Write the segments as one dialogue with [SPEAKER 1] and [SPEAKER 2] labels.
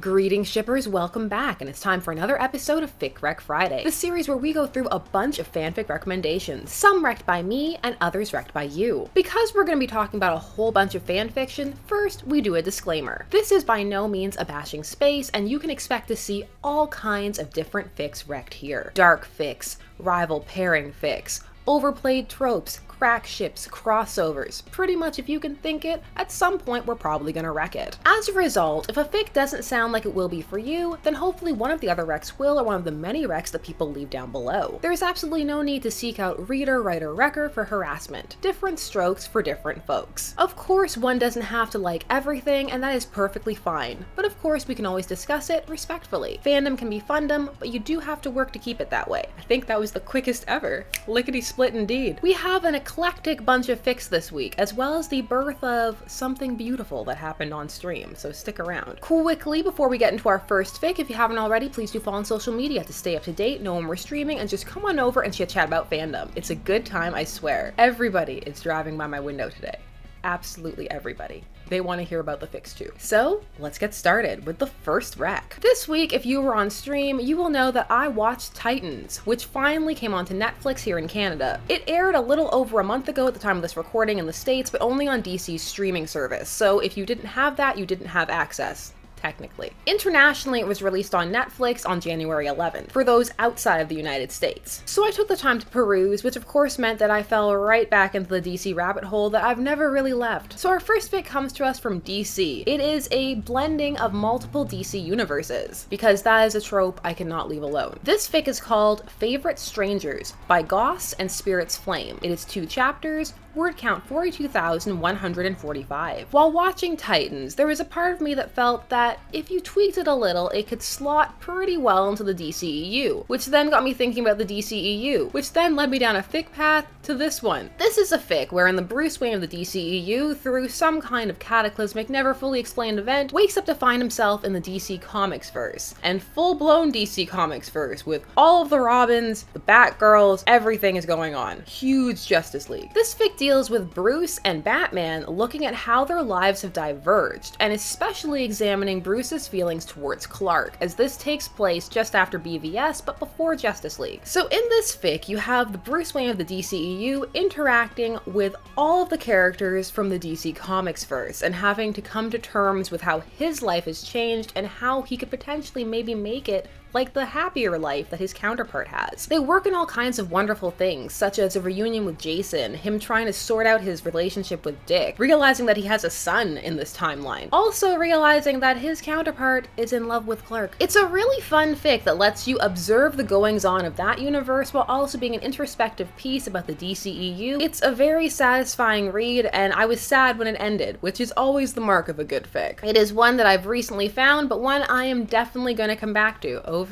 [SPEAKER 1] Greetings shippers, welcome back, and it's time for another episode of Fics Recced Friday, the series where we go through a bunch of fanfic recommendations, some recced by me and others recced by you. Because we're going to be talking about a whole bunch of fanfiction, first we do a disclaimer. This is by no means a bashing space, and you can expect to see all kinds of different fics recced here. Dark fics, rival pairing fics, overplayed tropes, crack ships, crossovers, pretty much if you can think it, at some point we're probably gonna wreck it. As a result, if a fic doesn't sound like it will be for you, then hopefully one of the other recs will, or one of the many recs that people leave down below. There's absolutely no need to seek out reader, writer, wrecker for harassment. Different strokes for different folks. Of course, one doesn't have to like everything, and that is perfectly fine. But of course, we can always discuss it respectfully. Fandom can be fundom, but you do have to work to keep it that way. I think that was the quickest ever. Lickety split indeed. We have an eclectic bunch of fics this week, as well as the birth of something beautiful that happened on stream, so stick around. Quickly, before we get into our first fic, if you haven't already, please do follow on social media to stay up to date, know when we're streaming, and just come on over and chit-chat about fandom. It's a good time, I swear. Everybody is driving by my window today. Absolutely everybody. They want to hear about the fics too. So let's get started with the first rec. This week, if you were on stream, you will know that I watched Titans, which finally came onto Netflix here in Canada. It aired a little over a month ago at the time of this recording in the States, but only on DC's streaming service. So if you didn't have that, you didn't have access. Technically. Internationally, it was released on Netflix on January 11th, for those outside of the United States. So I took the time to peruse, which of course meant that I fell right back into the DC rabbit hole that I've never really left. So our first fic comes to us from DC. It is a blending of multiple DC universes, because that is a trope I cannot leave alone. This fic is called Favorite Strangers by Goss and Spirit's Flame. It is 2 chapters, word count 42,145. While watching Titans, there was a part of me that felt that if you tweaked it a little, it could slot pretty well into the DCEU, which then got me thinking about the DCEU, which then led me down a fic path to this one. This is a fic wherein the Bruce Wayne of the DCEU, through some kind of cataclysmic, never fully explained event, wakes up to find himself in the DC Comics verse, and full-blown DC Comics verse, with all of the Robins, the Batgirls, everything is going on. Huge Justice League. This fic deals with Bruce and Batman looking at how their lives have diverged, and especially examining Bruce's feelings towards Clark, as this takes place just after BVS but before Justice League. So in this fic, you have the Bruce Wayne of the DCEU interacting with all of the characters from the DC Comics verse, and having to come to terms with how his life has changed and how he could potentially maybe make it like the happier life that his counterpart has. They work in all kinds of wonderful things, such as a reunion with Jason, him trying to sort out his relationship with Dick, realizing that he has a son in this timeline, also realizing that his counterpart is in love with Clark. It's a really fun fic that lets you observe the goings-on of that universe while also being an introspective piece about the DCEU. It's a very satisfying read, and I was sad when it ended, which is always the mark of a good fic. It is one that I've recently found, but one I am definitely going to come back to over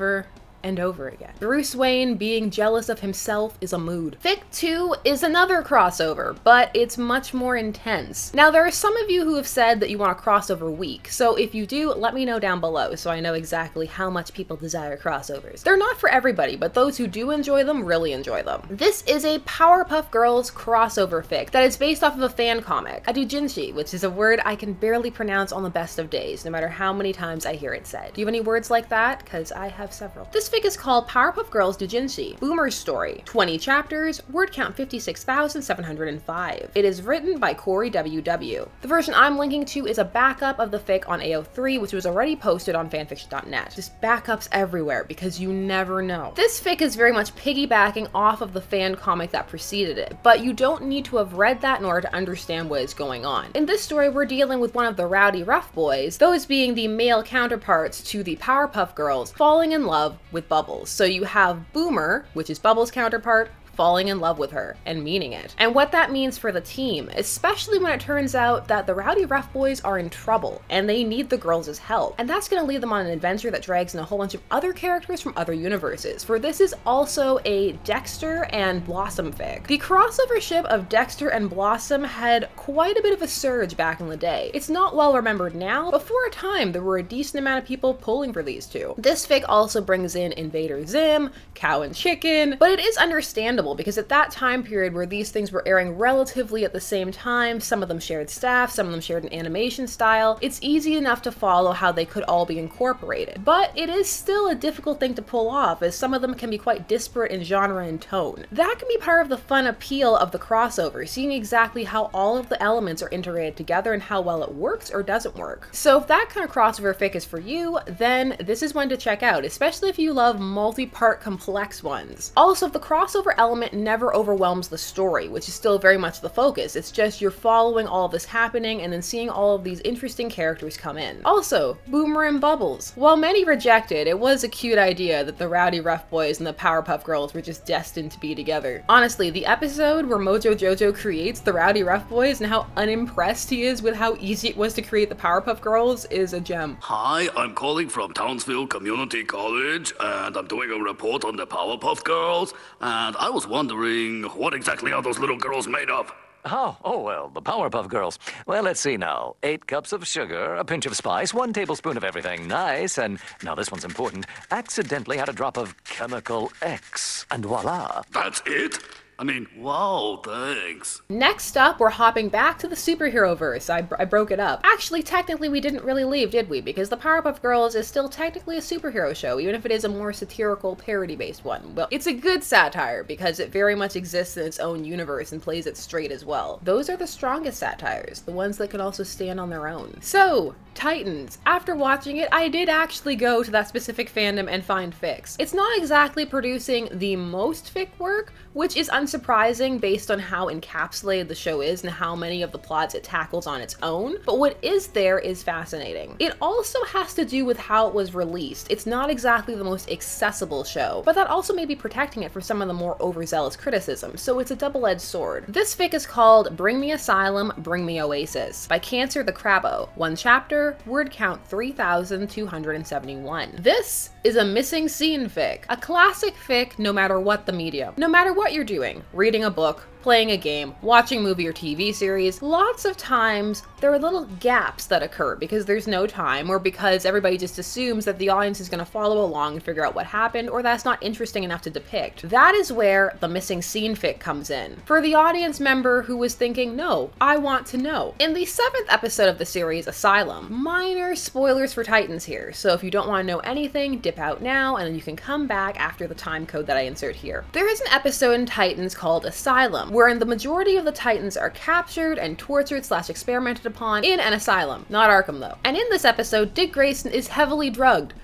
[SPEAKER 1] and over again. Bruce Wayne being jealous of himself is a mood. Fic 2 is another crossover, but it's much more intense. Now, there are some of you who have said that you want a crossover week, so if you do, let me know down below so I know exactly how much people desire crossovers. They're not for everybody, but those who do enjoy them really enjoy them. This is a Powerpuff Girls crossover fic that is based off of a fan comic, a Doujinshi, which is a word I can barely pronounce on the best of days, no matter how many times I hear it said. Do you have any words like that? Because I have several. This fic is called Powerpuff Girls Doujinshi, Boomer's Story. 20 chapters, word count 56,705. It is written by Corey WW. The version I'm linking to is a backup of the fic on AO3, which was already posted on fanfiction.net. Just backups everywhere, because you never know. This fic is very much piggybacking off of the fan comic that preceded it, but you don't need to have read that in order to understand what is going on. In this story, we're dealing with one of the rowdy rough boys, those being the male counterparts to the Powerpuff Girls, falling in love with Bubbles. So you have Boomer, which is Bubbles' counterpart, falling in love with her and meaning it, and what that means for the team, especially when it turns out that the rowdy rough boys are in trouble and they need the girls' help, and that's going to lead them on an adventure that drags in a whole bunch of other characters from other universes, for this is also a Dexter and Blossom fic. The crossover ship of Dexter and Blossom had quite a bit of a surge back in the day. It's not well remembered now, but for a time there were a decent amount of people pulling for these two. This fic also brings in Invader Zim, Cow and Chicken, but it is understandable understandable because at that time period where these things were airing relatively at the same time, some of them shared staff, some of them shared an animation style, it's easy enough to follow how they could all be incorporated. But it is still a difficult thing to pull off, as some of them can be quite disparate in genre and tone. That can be part of the fun appeal of the crossover, seeing exactly how all of the elements are integrated together and how well it works or doesn't work. So if that kind of crossover fic is for you, then this is one to check out, especially if you love multi-part complex ones. Also, if the crossover element never overwhelms the story, which is still very much the focus, it's just you're following all of this happening and then seeing all of these interesting characters come in. Also, Boomer and Bubbles. While many rejected, it was a cute idea that the Rowdy Rough Boys and the Powerpuff Girls were just destined to be together. Honestly, the episode where Mojo Jojo creates the Rowdy Rough Boys and how unimpressed he is with how easy it was to create the Powerpuff Girls is a gem.
[SPEAKER 2] Hi, I'm calling from Townsville Community College, and I'm doing a report on the Powerpuff Girls, and I was wondering, what exactly are those little girls made of?
[SPEAKER 3] Oh, well, the Powerpuff Girls. Well, let's see now. 8 cups of sugar, a pinch of spice, 1 tablespoon of everything nice, and, now this one's important, accidentally had a drop of chemical X, and voila.
[SPEAKER 2] That's it? I mean, wow, thanks.
[SPEAKER 1] Next up, we're hopping back to the superhero verse. I broke it up. Actually, technically, we didn't really leave, did we? Because the Powerpuff Girls is still technically a superhero show, even if it is a more satirical, parody-based one. Well, it's a good satire because it very much exists in its own universe and plays it straight as well. Those are the strongest satires, the ones that can also stand on their own. So, Titans. After watching it, I did actually go to that specific fandom and find fics. It's not exactly producing the most fic work, which is unsurprising based on how encapsulated the show is and how many of the plots it tackles on its own, but what is there is fascinating. It also has to do with how it was released. It's not exactly the most accessible show, but that also may be protecting it from some of the more overzealous criticism, so it's a double-edged sword. This fic is called Bring Me Asylum, Bring Me Oasis by Cancer the Crabbo. 1 chapter, word count 3,271. This is a missing scene fic. A classic fic no matter what the medium. No matter what you're doing, reading a book, playing a game, watching a movie or TV series, lots of times there are little gaps that occur because there's no time or because everybody just assumes that the audience is going to follow along and figure out what happened, or that's not interesting enough to depict. That is where the missing scene fic comes in. For the audience member who was thinking, no, I want to know. In the 7th episode of the series, Asylum, minor spoilers for Titans here, so if you don't want to know anything, dip out now and then you can come back after the time code that I insert here. There is an episode in Titans called Asylum, wherein the majority of the Titans are captured and tortured / experimented upon in an asylum. Not Arkham though. And in this episode, Dick Grayson is heavily drugged.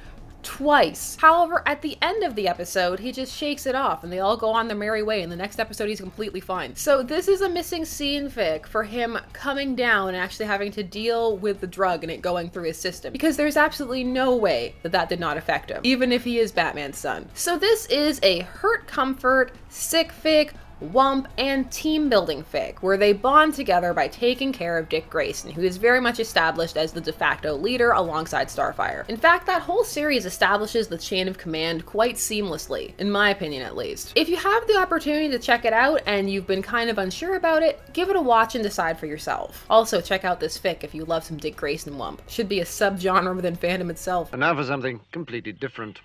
[SPEAKER 1] Twice. However, at the end of the episode, he just shakes it off and they all go on their merry way. In the next episode, he's completely fine. So this is a missing scene fic for him coming down and actually having to deal with the drug and it going through his system, because there's absolutely no way that that did not affect him, even if he is Batman's son. So this is a hurt comfort, sick fic, wump, and team building fic, where they bond together by taking care of Dick Grayson, who is very much established as the de facto leader alongside Starfire. In fact, that whole series establishes the chain of command quite seamlessly, in my opinion at least. If you have the opportunity to check it out and you've been kind of unsure about it, give it a watch and decide for yourself. Also, check out this fic if you love some Dick Grayson wump. Should be a subgenre within fandom itself.
[SPEAKER 4] And now for something completely different.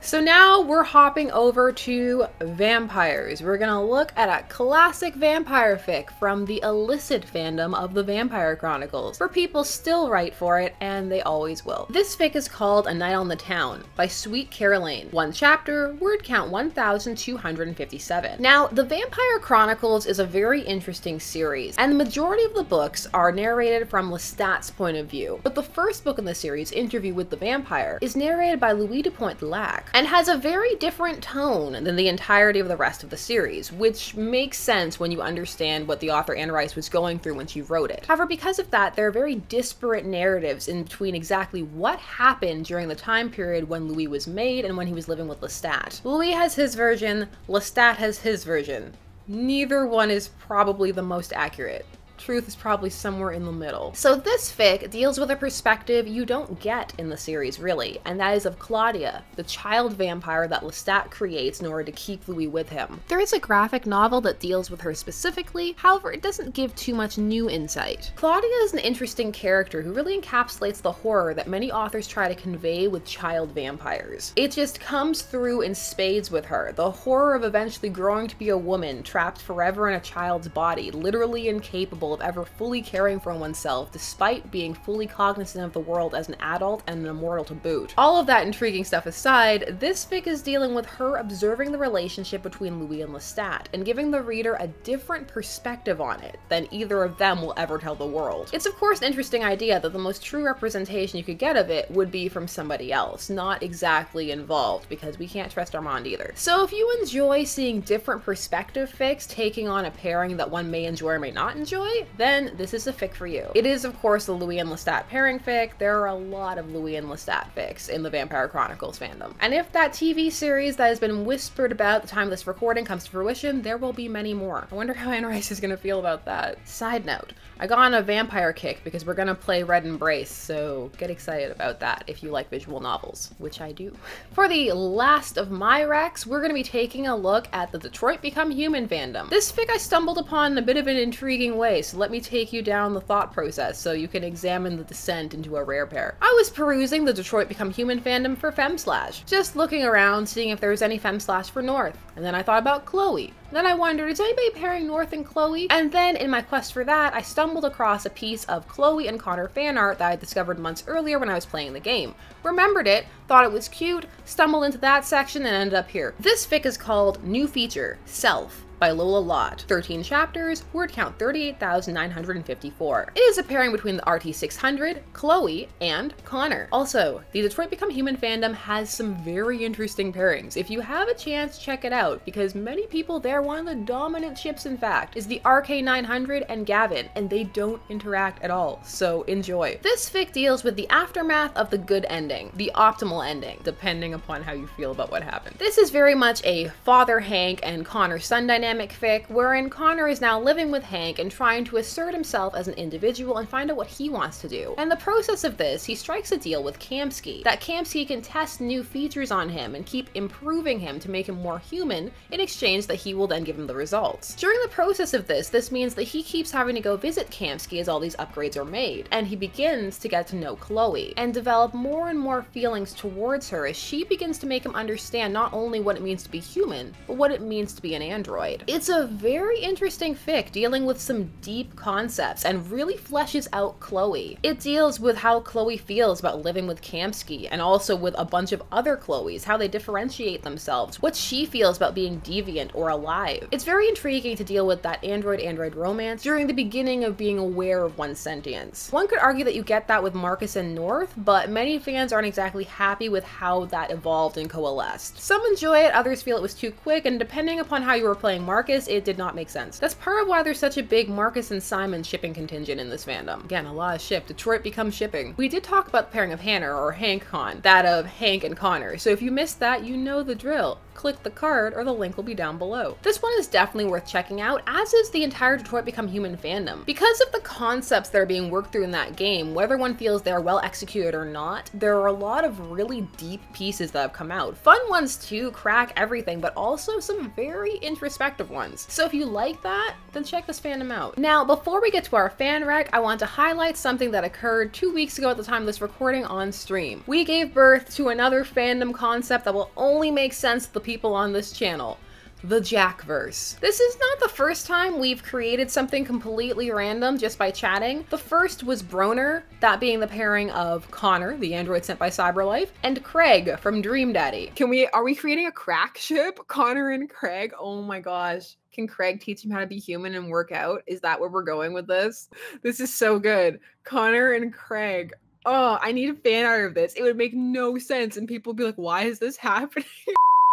[SPEAKER 1] So now we're hopping over to vampires. We're gonna look at a classic vampire fic from the illicit fandom of the Vampire Chronicles, where people still write for it, and they always will. This fic is called A Night on the Town by Sweet Caroline. 1 chapter, word count 1,257. Now, the Vampire Chronicles is a very interesting series, and the majority of the books are narrated from Lestat's point of view. But the first book in the series, Interview with the Vampire, is narrated by Louis de Pointe-Lac, and has a very different tone than the entirety of the rest of the series, which makes sense when you understand what the author Anne Rice was going through when she wrote it. However, because of that, there are very disparate narratives in between exactly what happened during the time period when Louis was made and when he was living with Lestat. Louis has his version, Lestat has his version. Neither one is probably the most accurate. truth is probably somewhere in the middle. So this fic deals with a perspective you don't get in the series really, and that is of Claudia, the child vampire that Lestat creates in order to keep Louis with him. There is a graphic novel that deals with her specifically, however it doesn't give too much new insight. Claudia is an interesting character who really encapsulates the horror that many authors try to convey with child vampires. It just comes through in spades with her, the horror of eventually growing to be a woman trapped forever in a child's body, literally incapable of ever fully caring for oneself despite being fully cognizant of the world as an adult and an immortal to boot. All of that intriguing stuff aside, this fic is dealing with her observing the relationship between Louis and Lestat and giving the reader a different perspective on it than either of them will ever tell the world. It's of course an interesting idea that the most true representation you could get of it would be from somebody else, not exactly involved, because we can't trust Armand either. So if you enjoy seeing different perspective fics taking on a pairing that one may enjoy or may not enjoy, then this is a fic for you. It is of course the Louis and Lestat pairing fic. There are a lot of Louis and Lestat fics in the Vampire Chronicles fandom. And if that TV series that has been whispered about at the time of this recording comes to fruition, there will be many more. I wonder how Anne Rice is gonna feel about that. Side note, I got on a vampire kick because we're gonna play Red Embrace, so get excited about that if you like visual novels, which I do. For the last of my recs, we're gonna be taking a look at the Detroit Become Human fandom. This fic I stumbled upon in a bit of an intriguing way, so let me take you down the thought process so you can examine the descent into a rare pair. I was perusing the Detroit Become Human fandom for Femslash, just looking around seeing if there was any Femslash for North, and then I thought about Chloe. Then I wondered, is anybody pairing North and Chloe? And then in my quest for that, I stumbled across a piece of Chloe and Connor fan art that I discovered months earlier when I was playing the game. Remembered it, thought it was cute, stumbled into that section and ended up here. This fic is called New Feature, Self, by Lola Lott. 13 chapters, word count 38,954. It is a pairing between the RT600, Chloe, and Connor. Also, the Detroit Become Human fandom has some very interesting pairings. If you have a chance, check it out, because many people there, one of the dominant ships in fact, is the RK900 and Gavin, and they don't interact at all, so enjoy. This fic deals with the aftermath of the good ending, the optimal ending, depending upon how you feel about what happened. This is very much a Father Hank and Connor son dynamic fic, wherein Connor is now living with Hank and trying to assert himself as an individual and find out what he wants to do. And the process of this, he strikes a deal with Kamsky, that Kamsky can test new features on him and keep improving him to make him more human, in exchange that he will then give him the results. During the process of this means that he keeps having to go visit Kamsky as all these upgrades are made, and he begins to get to know Chloe, and develop more and more feelings towards her as she begins to make him understand not only what it means to be human, but what it means to be an android. It's a very interesting fic dealing with some deep concepts and really fleshes out Chloe. It deals with how Chloe feels about living with Kamsky and also with a bunch of other Chloes, how they differentiate themselves, what she feels about being deviant or alive. It's very intriguing to deal with that android-android romance during the beginning of being aware of one's sentience. One could argue that you get that with Marcus and North, but many fans aren't exactly happy with how that evolved and coalesced. Some enjoy it, others feel it was too quick, and depending upon how you were playing Marcus, it did not make sense. That's part of why there's such a big Marcus and Simon shipping contingent in this fandom. Again, a lot of ship. Detroit becomes shipping. We did talk about the pairing of Hannah or Hank Con, that of Hank and Connor, so if you missed that, you know the drill. Click the card or the link will be down below. This one is definitely worth checking out, as is the entire Detroit Become Human fandom. Because of the concepts that are being worked through in that game, whether one feels they are well executed or not, there are a lot of really deep pieces that have come out. Fun ones too, crack everything, but also some very introspective ones. So if you like that, then check this fandom out. Now, before we get to our fan rec, I want to highlight something that occurred 2 weeks ago at the time of this recording on stream. We gave birth to another fandom concept that will only make sense to the people on this channel. The Jackverse. This is not the first time we've created something completely random just by chatting. The first was Broner, that being the pairing of Connor, the android sent by Cyberlife, and Craig from Dream Daddy. Are we creating a crack ship? Connor and Craig? Oh my gosh. Can Craig teach him how to be human and work out? Is that where we're going with this? This is so good. Connor and Craig. Oh, I need a fan art of this. It would make no sense and people would be like, why is this happening?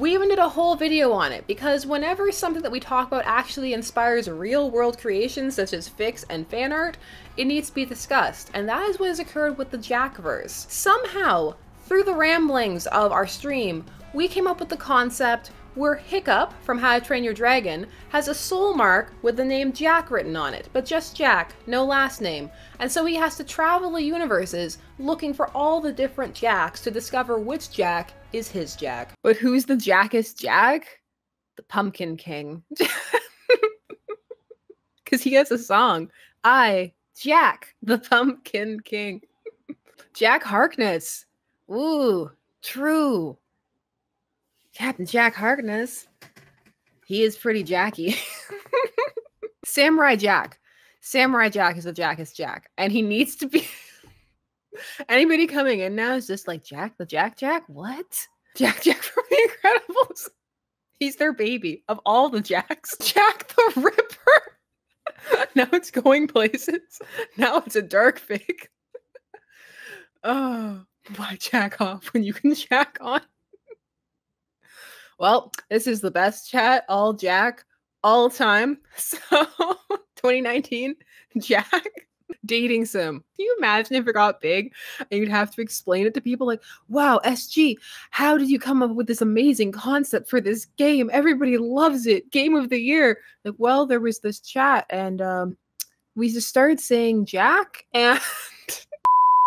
[SPEAKER 1] We even did a whole video on it, because whenever something that we talk about actually inspires real world creations such as fics and fan art, it needs to be discussed, and that is what has occurred with the Jackverse. Somehow, through the ramblings of our stream, we came up with the concept where Hiccup from How to Train Your Dragon has a soul mark with the name Jack written on it, but just Jack, no last name. And so he has to travel the universes looking for all the different Jacks to discover which Jack is his Jack. But who's the Jackest Jack? The Pumpkin King. Because he has a song. I, Jack, the Pumpkin King. Jack Harkness. Ooh, true. Captain Jack Harkness. He is pretty Jacky. Samurai Jack. Samurai Jack is the Jackest Jack. And he needs to be... Anybody coming in now is just like, Jack, the Jack? What? Jack from The Incredibles. He's their baby of all the Jacks. Jack the Ripper. Now it's going places. Now it's a dark fic. Oh, why jack off when you can jack on? Well, this is the best chat, all Jack, all time. So, 2019, Jack, dating sim. Can you imagine if it got big and you'd have to explain it to people like, wow, SG, how did you come up with this amazing concept for this game? Everybody loves it. Game of the year. Like, well, there was this chat and we just started saying Jack and...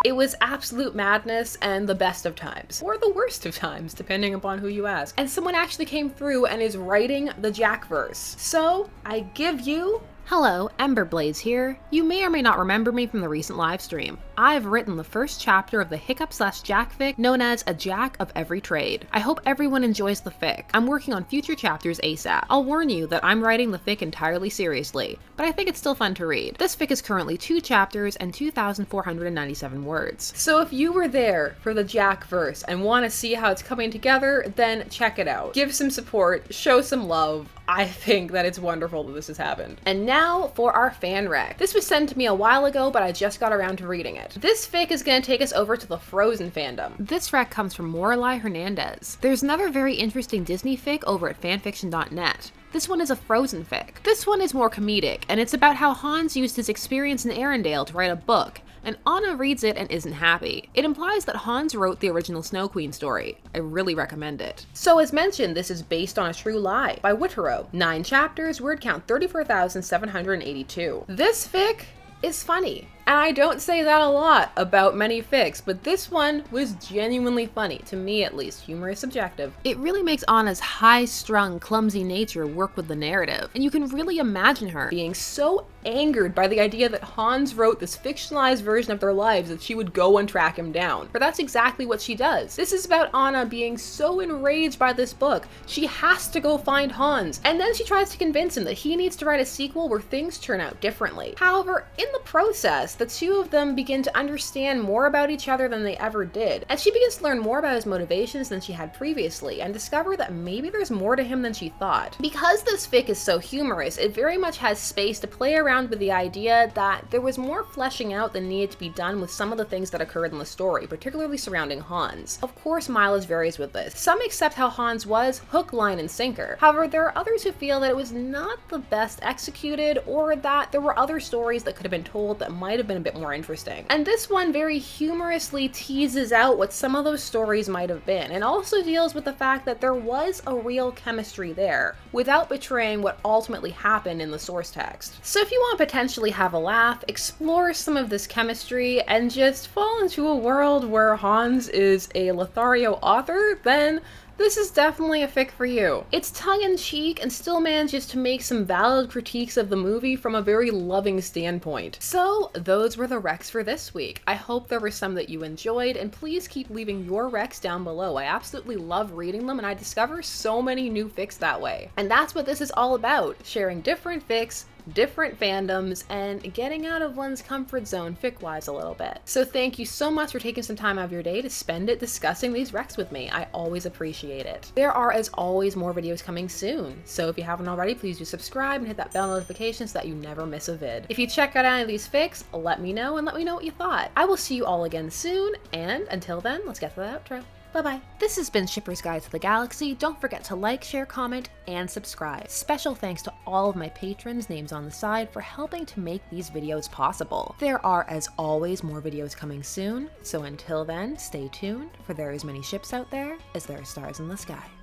[SPEAKER 1] It was absolute madness and the best of times. Or the worst of times, depending upon who you ask. And someone actually came through and is writing the Jackverse. So, I give you... Hello, Emberblades here. You may or may not remember me from the recent live stream. I've written the first chapter of the Hiccup/Jack fic known as A Jack of Every Trade. I hope everyone enjoys the fic. I'm working on future chapters ASAP. I'll warn you that I'm writing the fic entirely seriously, but I think it's still fun to read. This fic is currently 2 chapters and 2,497 words. So if you were there for the Jackverse and want to see how it's coming together, then check it out. Give some support, show some love. I think that it's wonderful that this has happened. And now for our fan rec. This was sent to me a while ago, but I just got around to reading it. This fic is going to take us over to the Frozen fandom. This rec comes from Morelai Hernandez. There's another very interesting Disney fic over at fanfiction.net. This one is a Frozen fic. This one is more comedic, and it's about how Hans used his experience in Arendelle to write a book, and Anna reads it and isn't happy. It implies that Hans wrote the original Snow Queen story. I really recommend it. So as mentioned, this is based on a true lie by Witero. 9 chapters, word count 34,782. This fic is funny. And I don't say that a lot about many fics, but this one was genuinely funny, to me at least. Humor is subjective. It really makes Anna's high-strung, clumsy nature work with the narrative, and you can really imagine her being so angered by the idea that Hans wrote this fictionalized version of their lives that she would go and track him down. For that's exactly what she does. This is about Anna being so enraged by this book, she has to go find Hans, and then she tries to convince him that he needs to write a sequel where things turn out differently. However, in the process, the two of them begin to understand more about each other than they ever did, and she begins to learn more about his motivations than she had previously, and discover that maybe there's more to him than she thought. Because this fic is so humorous, it very much has space to play around with the idea that there was more fleshing out that needed to be done with some of the things that occurred in the story, particularly surrounding Hans. Of course, mileage varies with this. Some accept how Hans was hook, line, and sinker. However, there are others who feel that it was not the best executed, or that there were other stories that could have been told that might have been a bit more interesting. And this one very humorously teases out what some of those stories might have been, and also deals with the fact that there was a real chemistry there, without betraying what ultimately happened in the source text. So if you want to potentially have a laugh, explore some of this chemistry, and just fall into a world where Hans is a Lothario author, then this is definitely a fic for you. It's tongue-in-cheek and still manages to make some valid critiques of the movie from a very loving standpoint. So those were the recs for this week. I hope there were some that you enjoyed, and please keep leaving your recs down below. I absolutely love reading them, and I discover so many new fics that way. And that's what this is all about, sharing different fics, different fandoms, and getting out of one's comfort zone fic-wise a little bit. So thank you so much for taking some time out of your day to spend it discussing these recs with me. I always appreciate it. There are, as always, more videos coming soon, so if you haven't already, please do subscribe and hit that bell notification so that you never miss a vid. If you check out any of these fics, let me know and let me know what you thought. I will see you all again soon, and until then, let's get to the outro. Bye-bye. This has been Shipper's Guide to the Galaxy. Don't forget to like, share, comment, and subscribe. Special thanks to all of my patrons, names on the side, for helping to make these videos possible. There are, as always, more videos coming soon, so until then, stay tuned, for there are as many ships out there as there are stars in the sky.